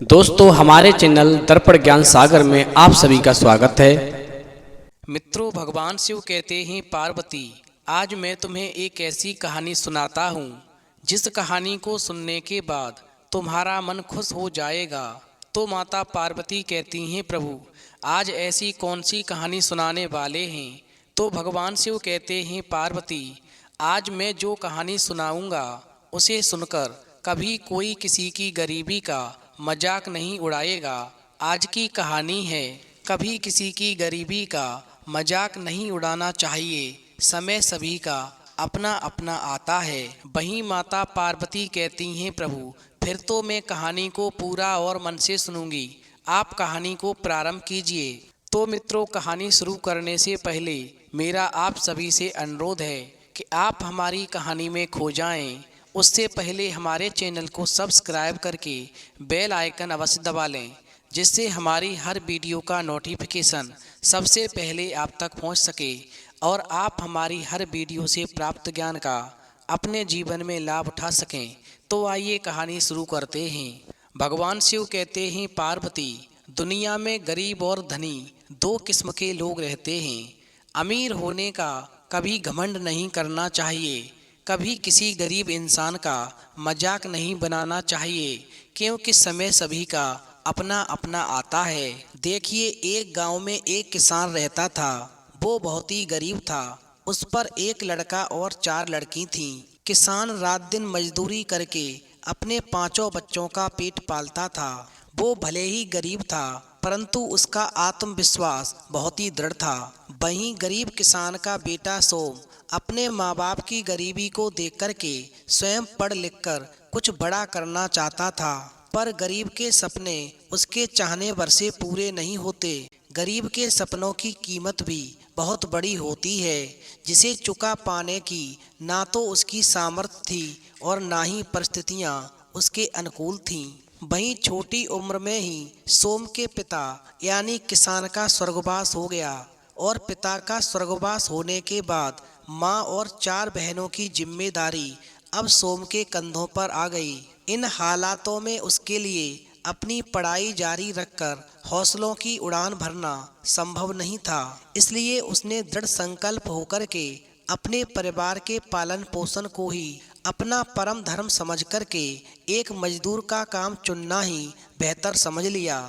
दोस्तों हमारे चैनल दर्पण ज्ञान सागर में आप सभी का स्वागत है। मित्रों, भगवान शिव कहते हैं पार्वती, आज मैं तुम्हें एक ऐसी कहानी सुनाता हूँ जिस कहानी को सुनने के बाद तुम्हारा मन खुश हो जाएगा। तो माता पार्वती कहती हैं, प्रभु आज ऐसी कौन सी कहानी सुनाने वाले हैं? तो भगवान शिव कहते हैं, पार्वती आज मैं जो कहानी सुनाऊंगा उसे सुनकर कभी कोई किसी की गरीबी का मजाक नहीं उड़ाएगा। आज की कहानी है, कभी किसी की गरीबी का मजाक नहीं उड़ाना चाहिए। समय सभी का अपना अपना आता है। वहीं माता पार्वती कहती हैं, प्रभु फिर तो मैं कहानी को पूरा और मन से सुनूंगी, आप कहानी को प्रारंभ कीजिए। तो मित्रों, कहानी शुरू करने से पहले मेरा आप सभी से अनुरोध है कि आप हमारी कहानी में खो जाएं। उससे पहले हमारे चैनल को सब्सक्राइब करके बेल आइकन अवश्य दबा लें, जिससे हमारी हर वीडियो का नोटिफिकेशन सबसे पहले आप तक पहुंच सके और आप हमारी हर वीडियो से प्राप्त ज्ञान का अपने जीवन में लाभ उठा सकें। तो आइए कहानी शुरू करते हैं। भगवान शिव कहते हैं, पार्वती दुनिया में गरीब और धनी दो किस्म के लोग रहते हैं। अमीर होने का कभी घमंड नहीं करना चाहिए, कभी किसी गरीब इंसान का मजाक नहीं बनाना चाहिए, क्योंकि समय सभी का अपना अपना आता है। देखिए, एक गांव में एक किसान रहता था। वो बहुत ही गरीब था। उस पर एक लड़का और 4 लड़की थीं। किसान रात दिन मजदूरी करके अपने 5 बच्चों का पेट पालता था। वो भले ही गरीब था, परंतु उसका आत्मविश्वास बहुत ही दृढ़ था। वहीं गरीब किसान का बेटा सोम अपने माँ बाप की गरीबी को देख कर के स्वयं पढ़ लिख कर कुछ बड़ा करना चाहता था, पर गरीब के सपने उसके चाहने भर से पूरे नहीं होते। गरीब के सपनों की कीमत भी बहुत बड़ी होती है, जिसे चुका पाने की ना तो उसकी सामर्थ्य थी और ना ही परिस्थितियाँ उसके अनुकूल थीं। वहीं छोटी उम्र में ही सोम के पिता यानी किसान का स्वर्गवास हो गया, और पिता का स्वर्गवास होने के बाद माँ और 4 बहनों की जिम्मेदारी अब सोम के कंधों पर आ गई। इन हालातों में उसके लिए अपनी पढ़ाई जारी रखकर हौसलों की उड़ान भरना संभव नहीं था। इसलिए उसने दृढ़ संकल्प होकर के अपने परिवार के पालन पोषण को ही अपना परम धर्म समझ कर के एक मजदूर का काम चुनना ही बेहतर समझ लिया,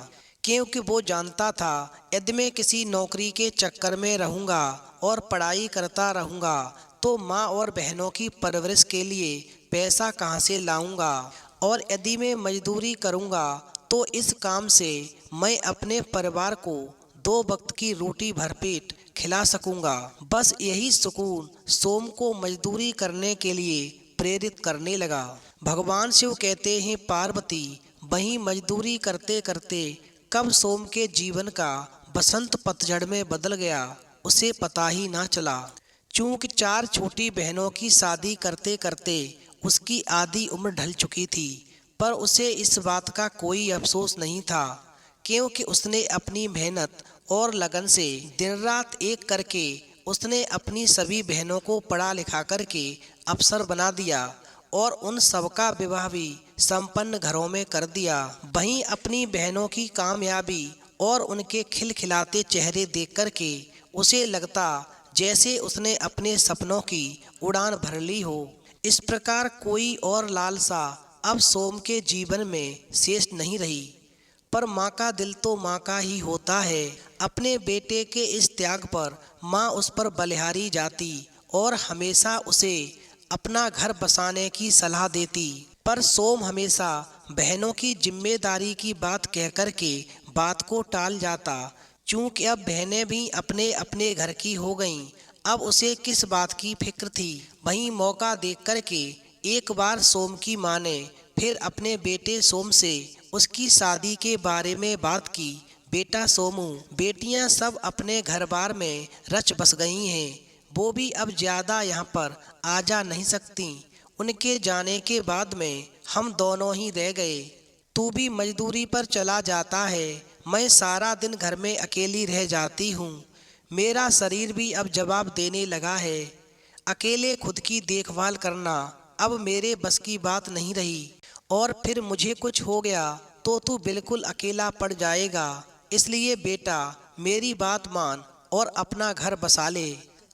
क्योंकि वो जानता था यदि मैं किसी नौकरी के चक्कर में रहूँगा और पढ़ाई करता रहूँगा तो माँ और बहनों की परवरिश के लिए पैसा कहाँ से लाऊंगा, और यदि मैं मजदूरी करूँगा तो इस काम से मैं अपने परिवार को 2 वक्त की रोटी भरपेट खिला सकूँगा। बस यही सुकून सोम को मजदूरी करने के लिए प्रेरित करने लगा। भगवान शिव कहते हैं, पार्वती वहीं मजदूरी करते करते कब सोम के जीवन का बसंत पतझड़ में बदल गया उसे पता ही ना चला। चूंकि 4 छोटी बहनों की शादी करते करते उसकी आधी उम्र ढल चुकी थी, पर उसे इस बात का कोई अफसोस नहीं था, क्योंकि उसने अपनी मेहनत और लगन से दिन रात एक करके उसने अपनी सभी बहनों को पढ़ा लिखा करके अफसर बना दिया और उन सबका विवाह भी संपन्न घरों में कर दिया। वहीं अपनी बहनों की कामयाबी और उनके खिलखिलाते चेहरे देख कर के उसे लगता जैसे उसने अपने सपनों की उड़ान भर ली हो। इस प्रकार कोई और लालसा अब सोम के जीवन में शेष नहीं रही। पर माँ का दिल तो माँ का ही होता है। अपने बेटे के इस त्याग पर माँ उस पर बलिहारी जाती और हमेशा उसे अपना घर बसाने की सलाह देती, पर सोम हमेशा बहनों की जिम्मेदारी की बात कहकर के बात को टाल जाता। चूँकि अब बहनें भी अपने अपने घर की हो गईं, अब उसे किस बात की फिक्र थी। वहीं मौका देख कर के एक बार सोम की माँ ने फिर अपने बेटे सोम से उसकी शादी के बारे में बात की। बेटा सोमू, बेटियां सब अपने घर बार में रच बस गई हैं, वो भी अब ज़्यादा यहाँ पर आ जा नहीं सकती। उनके जाने के बाद में हम दोनों ही रह गए। तू भी मजदूरी पर चला जाता है, मैं सारा दिन घर में अकेली रह जाती हूँ। मेरा शरीर भी अब जवाब देने लगा है। अकेले खुद की देखभाल करना अब मेरे बस की बात नहीं रही, और फिर मुझे कुछ हो गया तो तू बिल्कुल अकेला पड़ जाएगा। इसलिए बेटा मेरी बात मान और अपना घर बसा ले।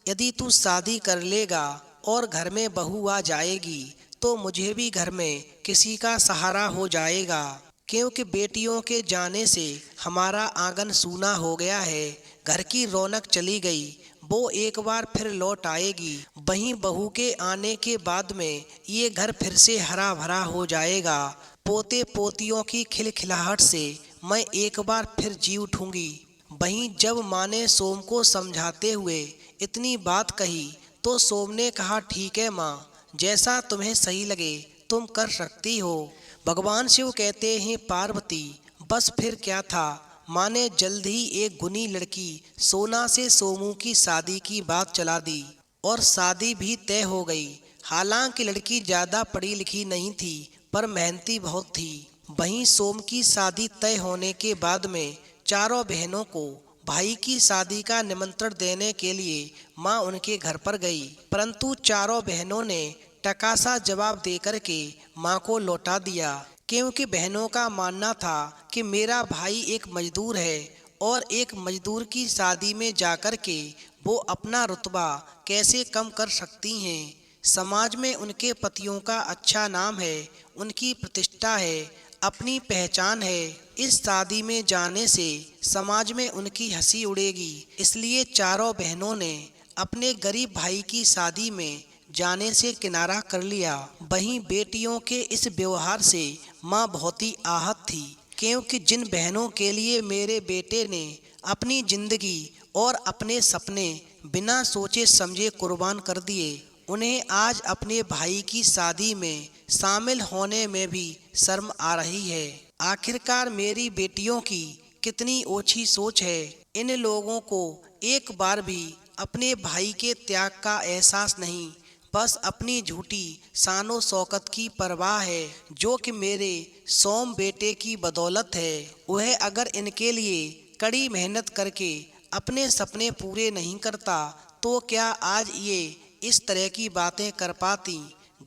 यदि तू शादी कर लेगा और घर में बहू आ जाएगी तो मुझे भी घर में किसी का सहारा हो जाएगा, क्योंकि बेटियों के जाने से हमारा आंगन सूना हो गया है। घर की रौनक चली गई, वो एक बार फिर लौट आएगी। वहीं बहू के आने के बाद में ये घर फिर से हरा भरा हो जाएगा। पोते पोतियों की खिलखिलाहट से मैं एक बार फिर जी उठूंगी। वहीं जब माँ ने सोम को समझाते हुए इतनी बात कही तो सोम ने कहा, ठीक है माँ, जैसा तुम्हें सही लगे तुम कर सकती हो। भगवान शिव कहते हैं, पार्वती बस फिर क्या था, माँ ने जल्द ही एक गुनी लड़की सोना से सोमू की शादी की बात चला दी और शादी भी तय हो गई। हालांकि लड़की ज़्यादा पढ़ी लिखी नहीं थी पर मेहनती बहुत थी। वहीं सोम की शादी तय होने के बाद में चारों बहनों को भाई की शादी का निमंत्रण देने के लिए माँ उनके घर पर गई, परंतु चारों बहनों ने टकासा जवाब देकर के माँ को लौटा दिया, क्योंकि बहनों का मानना था कि मेरा भाई एक मजदूर है और एक मजदूर की शादी में जाकर के वो अपना रुतबा कैसे कम कर सकती हैं। समाज में उनके पतियों का अच्छा नाम है, उनकी प्रतिष्ठा है, अपनी पहचान है। इस शादी में जाने से समाज में उनकी हंसी उड़ेगी, इसलिए चारों बहनों ने अपने गरीब भाई की शादी में जाने से किनारा कर लिया। वहीं बेटियों के इस व्यवहार से माँ बहुत ही आहत थी, क्योंकि जिन बहनों के लिए मेरे बेटे ने अपनी जिंदगी और अपने सपने बिना सोचे समझे कुर्बान कर दिए, उन्हें आज अपने भाई की शादी में शामिल होने में भी शर्म आ रही है। आखिरकार मेरी बेटियों की कितनी ओछी सोच है। इन लोगों को एक बार भी अपने भाई के त्याग का एहसास नहीं, बस अपनी झूठी शानो शौकत की परवाह है, जो कि मेरे सोम बेटे की बदौलत है। वह अगर इनके लिए कड़ी मेहनत करके अपने सपने पूरे नहीं करता तो क्या आज ये इस तरह की बातें कर पाती।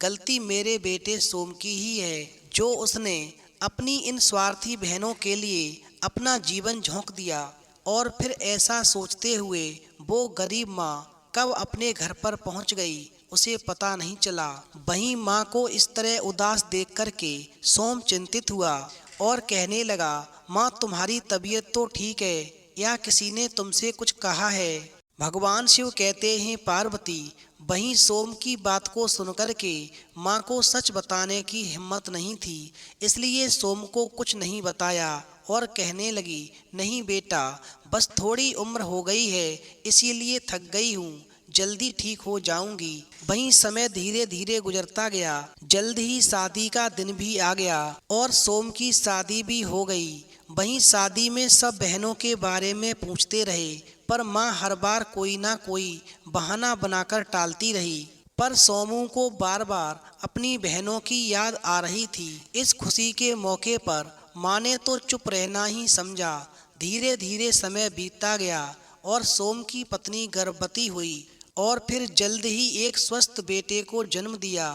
गलती मेरे बेटे सोम की ही है, जो उसने अपनी इन स्वार्थी बहनों के लिए अपना जीवन झोंक दिया और फिर ऐसा सोचते हुए वो गरीब माँ कब अपने घर पर पहुँच गई उसे पता नहीं चला। वहीं माँ को इस तरह उदास देख कर के सोम चिंतित हुआ और कहने लगा, माँ तुम्हारी तबीयत तो ठीक है या किसी ने तुमसे कुछ कहा है। भगवान शिव कहते हैं, पार्वती वहीं सोम की बात को सुनकर के माँ को सच बताने की हिम्मत नहीं थी, इसलिए सोम को कुछ नहीं बताया और कहने लगी, नहीं बेटा, बस थोड़ी उम्र हो गई है इसीलिए थक गई हूँ, जल्दी ठीक हो जाऊंगी। वहीं समय धीरे धीरे गुजरता गया। जल्द ही शादी का दिन भी आ गया और सोम की शादी भी हो गई। वहीं शादी में सब बहनों के बारे में पूछते रहे, पर माँ हर बार कोई ना कोई बहाना बनाकर टालती रही। पर सोमू को बार बार अपनी बहनों की याद आ रही थी। इस खुशी के मौके पर माँ ने तो चुप रहना ही समझा। धीरे धीरे समय बीतता गया और सोम की पत्नी गर्भवती हुई और फिर जल्द ही एक स्वस्थ बेटे को जन्म दिया।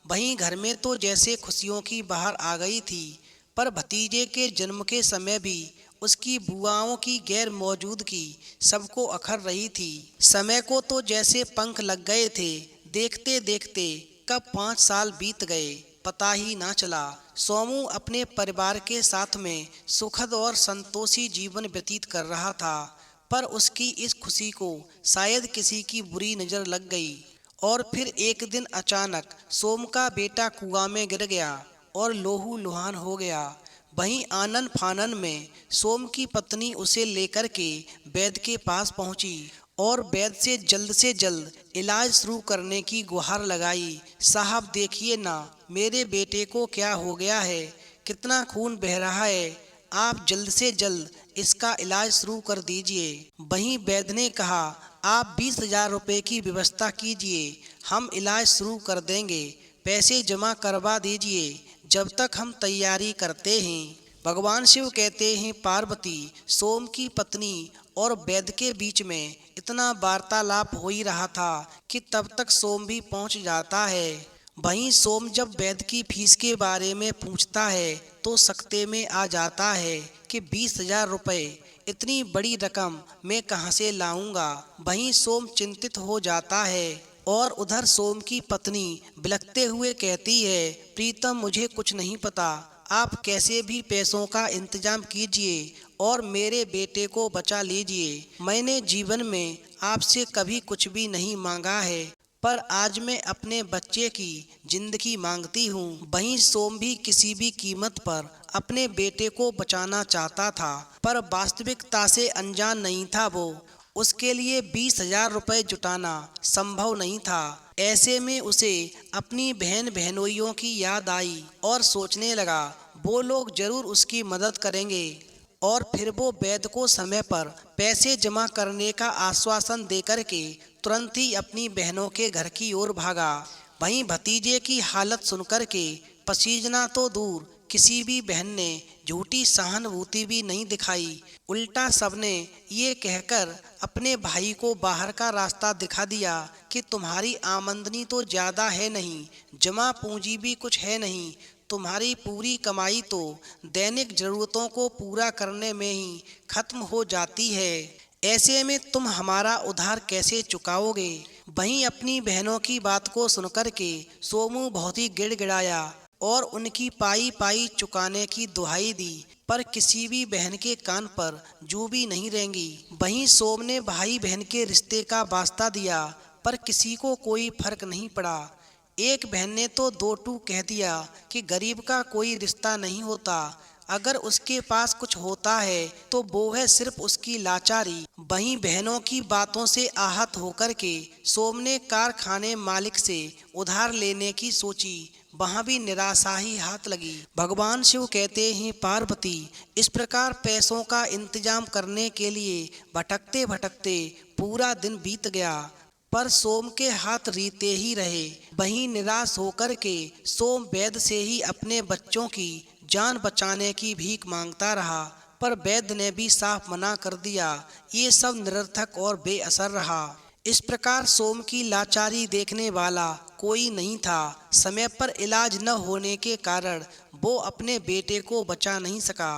वहीं घर में तो जैसे खुशियों की बहार आ गई थी, पर भतीजे के जन्म के समय भी उसकी बुआओं की गैर मौजूदगी सबको अखर रही थी। समय को तो जैसे पंख लग गए थे, देखते देखते कब 5 साल बीत गए पता ही ना चला। सोमू अपने परिवार के साथ में सुखद और संतोषी जीवन व्यतीत कर रहा था, पर उसकी इस खुशी को शायद किसी की बुरी नज़र लग गई और फिर एक दिन अचानक सोम का बेटा कुआं में गिर गया और लोहू लुहान हो गया। वहीं आनन फानन में सोम की पत्नी उसे लेकर के वैद्य के पास पहुंची और वैद्य से जल्द इलाज शुरू करने की गुहार लगाई। साहब देखिए ना, मेरे बेटे को क्या हो गया है, कितना खून बह रहा है, आप जल्द से जल्द इसका इलाज शुरू कर दीजिए। वहीं वैद्य ने कहा, आप 20,000 रुपये की व्यवस्था कीजिए, हम इलाज शुरू कर देंगे, पैसे जमा करवा दीजिए जब तक हम तैयारी करते हैं। भगवान शिव कहते हैं, पार्वती सोम की पत्नी और वैद्य के बीच में इतना वार्तालाप हो ही रहा था कि तब तक सोम भी पहुंच जाता है वहीं सोम जब वैद्य की फीस के बारे में पूछता है तो सकते में आ जाता है कि 20,000 रुपये, इतनी बड़ी रकम मैं कहाँ से लाऊंगा। वहीं सोम चिंतित हो जाता है और उधर सोम की पत्नी बिलखते हुए कहती है, प्रीतम मुझे कुछ नहीं पता, आप कैसे भी पैसों का इंतजाम कीजिए और मेरे बेटे को बचा लीजिए। मैंने जीवन में आपसे कभी कुछ भी नहीं मांगा है, पर आज मैं अपने बच्चे की जिंदगी मांगती हूँ। वहीं सोम भी किसी भी कीमत पर अपने बेटे को बचाना चाहता था, पर वास्तविकता से अनजान नहीं था वो। उसके लिए 20,000 रुपये जुटाना संभव नहीं था। ऐसे में उसे अपनी बहन बहनोइयों की याद आई और सोचने लगा वो लोग जरूर उसकी मदद करेंगे। और फिर वो वैद्य को समय पर पैसे जमा करने का आश्वासन देकर के तुरंत ही अपनी बहनों के घर की ओर भागा। वहीं भतीजे की हालत सुनकर के पसीजना तो दूर, किसी भी बहन ने झूठी सहानुभूति भी नहीं दिखाई। उल्टा सबने ये कहकर अपने भाई को बाहर का रास्ता दिखा दिया कि तुम्हारी आमदनी तो ज़्यादा है नहीं, जमा पूंजी भी कुछ है नहीं, तुम्हारी पूरी कमाई तो दैनिक ज़रूरतों को पूरा करने में ही खत्म हो जाती है। ऐसे में तुम हमारा उधार कैसे चुकाओगे। वहीं अपनी बहनों की बात को सुनकर के सोमू बहुत ही गिड़गिड़ाया और उनकी पाई पाई चुकाने की दुहाई दी, पर किसी भी बहन के कान पर जू भी नहीं रेंगी। वहीं सोम ने भाई बहन के रिश्ते का वास्ता दिया, पर किसी को कोई फर्क नहीं पड़ा। एक बहन ने तो दो टू कह दिया कि गरीब का कोई रिश्ता नहीं होता, अगर उसके पास कुछ होता है तो वो है सिर्फ उसकी लाचारी। वहीं बहनों की बातों से आहत होकर के सोम ने कारखाने मालिक से उधार लेने की सोची, वहाँ भी निराशा ही हाथ लगी। भगवान शिव कहते हैं, पार्वती इस प्रकार पैसों का इंतजाम करने के लिए भटकते भटकते पूरा दिन बीत गया, पर सोम के हाथ रीते ही रहे। वहीं निराश होकर के सोम वैद्य से ही अपने बच्चों की जान बचाने की भीख मांगता रहा, पर वैद्य ने भी साफ मना कर दिया। ये सब निरर्थक और बेअसर रहा। इस प्रकार सोम की लाचारी देखने वाला कोई नहीं था। समय पर इलाज न होने के कारण वो अपने बेटे को बचा नहीं सका।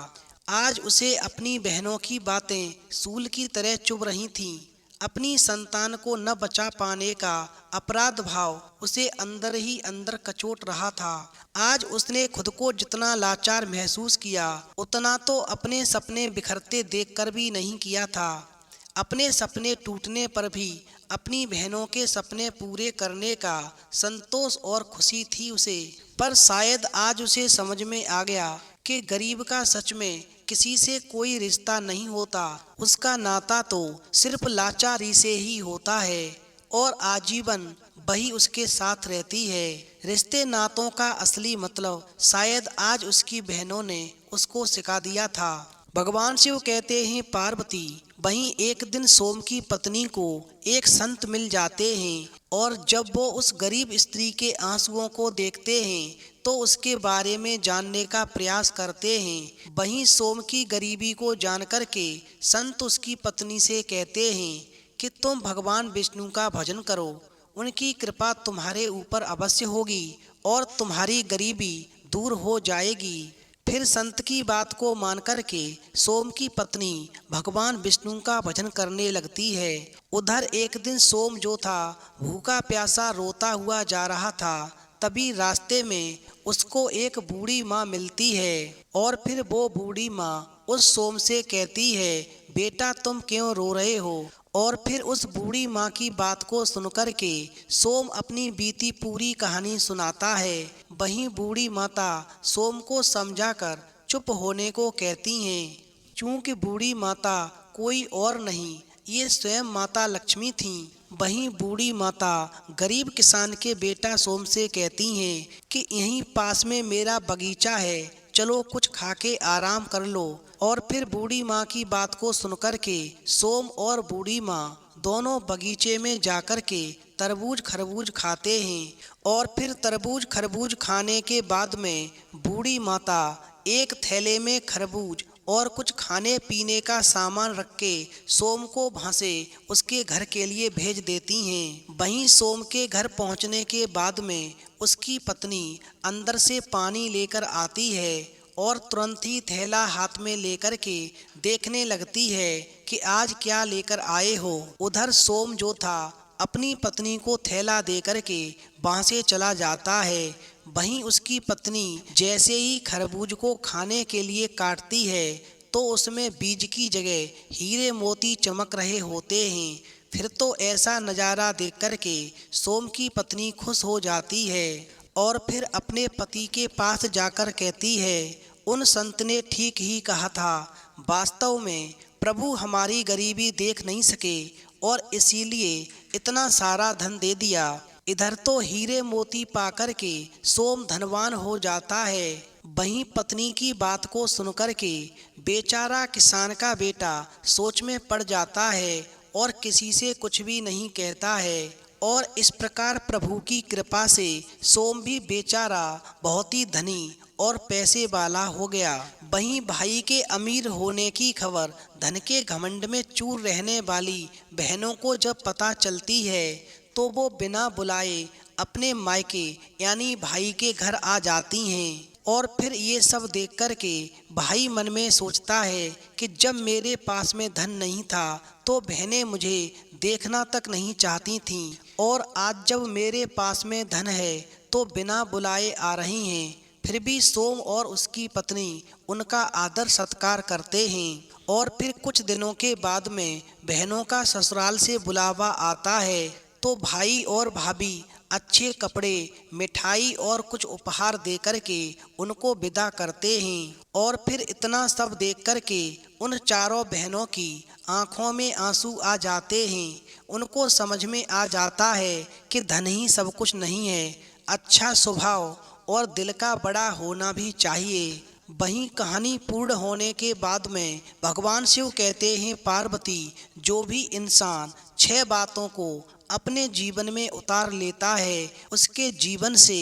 आज उसे अपनी बहनों की बातें सूल की तरह चुभ रही थीं। अपनी संतान को न बचा पाने का अपराध भाव उसे अंदर ही अंदर कचोट रहा था। आज उसने खुद को जितना लाचार महसूस किया, उतना तो अपने सपने बिखरते देखकर भी नहीं किया था। अपने सपने टूटने पर भी अपनी बहनों के सपने पूरे करने का संतोष और खुशी थी उसे। पर शायद आज उसे समझ में आ गया कि गरीब का सच में किसी से कोई रिश्ता नहीं होता, उसका नाता तो सिर्फ लाचारी से ही होता है और आजीवन वही उसके साथ रहती है। रिश्ते नातों का असली मतलब शायद आज उसकी बहनों ने उसको सिखा दिया था। भगवान शिव कहते हैं, पार्वती वहीं एक दिन सोम की पत्नी को एक संत मिल जाते हैं और जब वो उस गरीब स्त्री के आंसुओं को देखते हैं तो उसके बारे में जानने का प्रयास करते हैं। वहीं सोम की गरीबी को जानकर के संत उसकी पत्नी से कहते हैं कि तुम भगवान विष्णु का भजन करो, उनकी कृपा तुम्हारे ऊपर अवश्य होगी और तुम्हारी गरीबी दूर हो जाएगी। फिर संत की बात को मान कर के सोम की पत्नी भगवान विष्णु का भजन करने लगती है। उधर एक दिन सोम जो था भूखा प्यासा रोता हुआ जा रहा था। तभी रास्ते में उसको एक बूढ़ी माँ मिलती है और फिर वो बूढ़ी माँ उस सोम से कहती है, बेटा तुम क्यों रो रहे हो। और फिर उस बूढ़ी माँ की बात को सुनकर के सोम अपनी बीती पूरी कहानी सुनाता है। वहीं बूढ़ी माता सोम को समझाकर चुप होने को कहती हैं। चूँकि बूढ़ी माता कोई और नहीं, ये स्वयं माता लक्ष्मी थीं। वहीं बूढ़ी माता गरीब किसान के बेटा सोम से कहती हैं कि यहीं पास में मेरा बगीचा है, चलो कुछ खा के आराम कर लो। और फिर बूढ़ी माँ की बात को सुनकर के सोम और बूढ़ी माँ दोनों बगीचे में जाकर के तरबूज खरबूज खाते हैं। और फिर तरबूज खरबूज खाने के बाद में बूढ़ी माता एक थैले में खरबूज और कुछ खाने पीने का सामान रख के सोम को वहाँ से उसके घर के लिए भेज देती हैं। वहीं सोम के घर पहुँचने के बाद में उसकी पत्नी अंदर से पानी लेकर आती है और तुरंत ही थैला हाथ में लेकर के देखने लगती है कि आज क्या लेकर आए हो। उधर सोम जो था अपनी पत्नी को थैला देकर के वहाँ से चला जाता है। वहीं उसकी पत्नी जैसे ही खरबूज को खाने के लिए काटती है तो उसमें बीज की जगह हीरे मोती चमक रहे होते हैं। फिर तो ऐसा नज़ारा देख कर के सोम की पत्नी खुश हो जाती है और फिर अपने पति के पास जाकर कहती है, उन संत ने ठीक ही कहा था। वास्तव में प्रभु हमारी गरीबी देख नहीं सके और इसीलिए इतना सारा धन दे दिया। इधर तो हीरे मोती पाकर के सोम धनवान हो जाता है। वहीं पत्नी की बात को सुनकर के बेचारा किसान का बेटा सोच में पड़ जाता है और किसी से कुछ भी नहीं कहता है। और इस प्रकार प्रभु की कृपा से सोम भी बेचारा बहुत ही धनी और पैसे वाला हो गया। वहीं भाई के अमीर होने की खबर धन के घमंड में चूर रहने वाली बहनों को जब पता चलती है तो वो बिना बुलाए अपने मायके यानी भाई के घर आ जाती हैं। और फिर ये सब देख कर के भाई मन में सोचता है कि जब मेरे पास में धन नहीं था तो बहनें मुझे देखना तक नहीं चाहती थीं, और आज जब मेरे पास में धन है तो बिना बुलाए आ रही हैं। फिर भी सोम और उसकी पत्नी उनका आदर सत्कार करते हैं। और फिर कुछ दिनों के बाद में बहनों का ससुराल से बुलावा आता है तो भाई और भाभी अच्छे कपड़े, मिठाई और कुछ उपहार देकर के उनको विदा करते हैं। और फिर इतना सब देख कर के उन चारों बहनों की आंखों में आंसू आ जाते हैं। उनको समझ में आ जाता है कि धन ही सब कुछ नहीं है, अच्छा स्वभाव और दिल का बड़ा होना भी चाहिए। वहीं कहानी पूर्ण होने के बाद में भगवान शिव कहते हैं, पार्वती, जो भी इंसान 6 बातों को अपने जीवन में उतार लेता है उसके जीवन से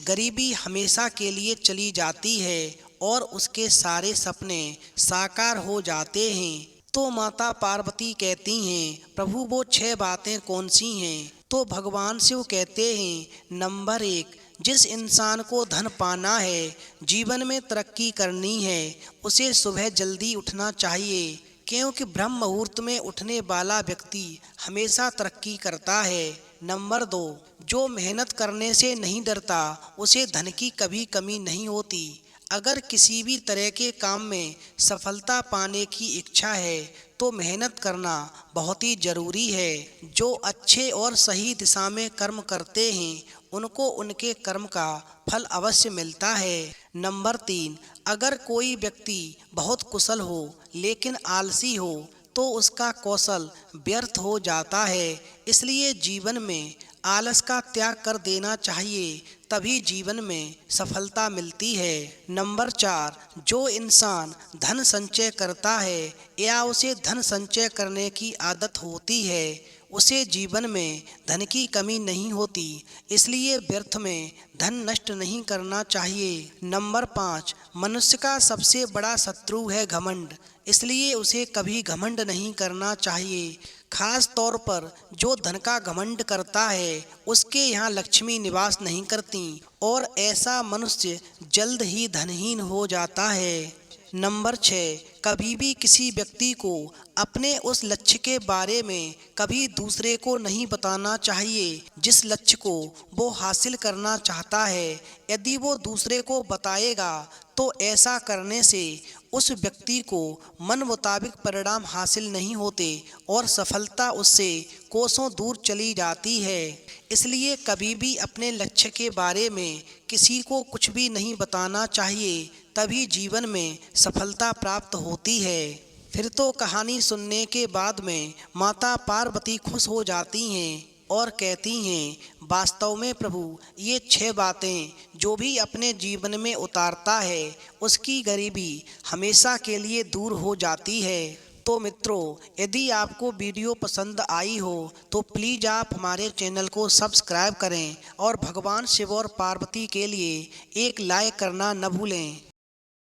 गरीबी हमेशा के लिए चली जाती है और उसके सारे सपने साकार हो जाते हैं। तो माता पार्वती कहती हैं, प्रभु वो 6 बातें कौन सी हैं? तो भगवान शिव कहते हैं, नंबर 1, जिस इंसान को धन पाना है, जीवन में तरक्की करनी है, उसे सुबह जल्दी उठना चाहिए, क्योंकि ब्रह्म मुहूर्त में उठने वाला व्यक्ति हमेशा तरक्की करता है। नंबर 2, जो मेहनत करने से नहीं डरता उसे धन की कभी कमी नहीं होती। अगर किसी भी तरह के काम में सफलता पाने की इच्छा है तो मेहनत करना बहुत ही ज़रूरी है। जो अच्छे और सही दिशा में कर्म करते हैं उनको उनके कर्म का फल अवश्य मिलता है। नंबर 3, अगर कोई व्यक्ति बहुत कुशल हो लेकिन आलसी हो तो उसका कौशल व्यर्थ हो जाता है। इसलिए जीवन में आलस का त्याग कर देना चाहिए, तभी जीवन में सफलता मिलती है। नंबर 4, जो इंसान धन संचय करता है या उसे धन संचय करने की आदत होती है उसे जीवन में धन की कमी नहीं होती, इसलिए व्यर्थ में धन नष्ट नहीं करना चाहिए। नंबर 5, मनुष्य का सबसे बड़ा शत्रु है घमंड, इसलिए उसे कभी घमंड नहीं करना चाहिए। खास तौर पर जो धन का घमंड करता है उसके यहाँ लक्ष्मी निवास नहीं करती और ऐसा मनुष्य जल्द ही धनहीन हो जाता है। नंबर 6, कभी भी किसी व्यक्ति को अपने उस लक्ष्य के बारे में कभी दूसरे को नहीं बताना चाहिए जिस लक्ष्य को वो हासिल करना चाहता है। यदि वो दूसरे को बताएगा तो ऐसा करने से उस व्यक्ति को मन मुताबिक परिणाम हासिल नहीं होते और सफलता उससे कोसों दूर चली जाती है। इसलिए कभी भी अपने लक्ष्य के बारे में किसी को कुछ भी नहीं बताना चाहिए, तभी जीवन में सफलता प्राप्त होती है। फिर तो कहानी सुनने के बाद में माता पार्वती खुश हो जाती हैं और कहती हैं, वास्तव में प्रभु ये 6 बातें जो भी अपने जीवन में उतारता है उसकी गरीबी हमेशा के लिए दूर हो जाती है। तो मित्रों, यदि आपको वीडियो पसंद आई हो तो प्लीज़ आप हमारे चैनल को सब्सक्राइब करें और भगवान शिव और पार्वती के लिए एक लाइक करना न भूलें।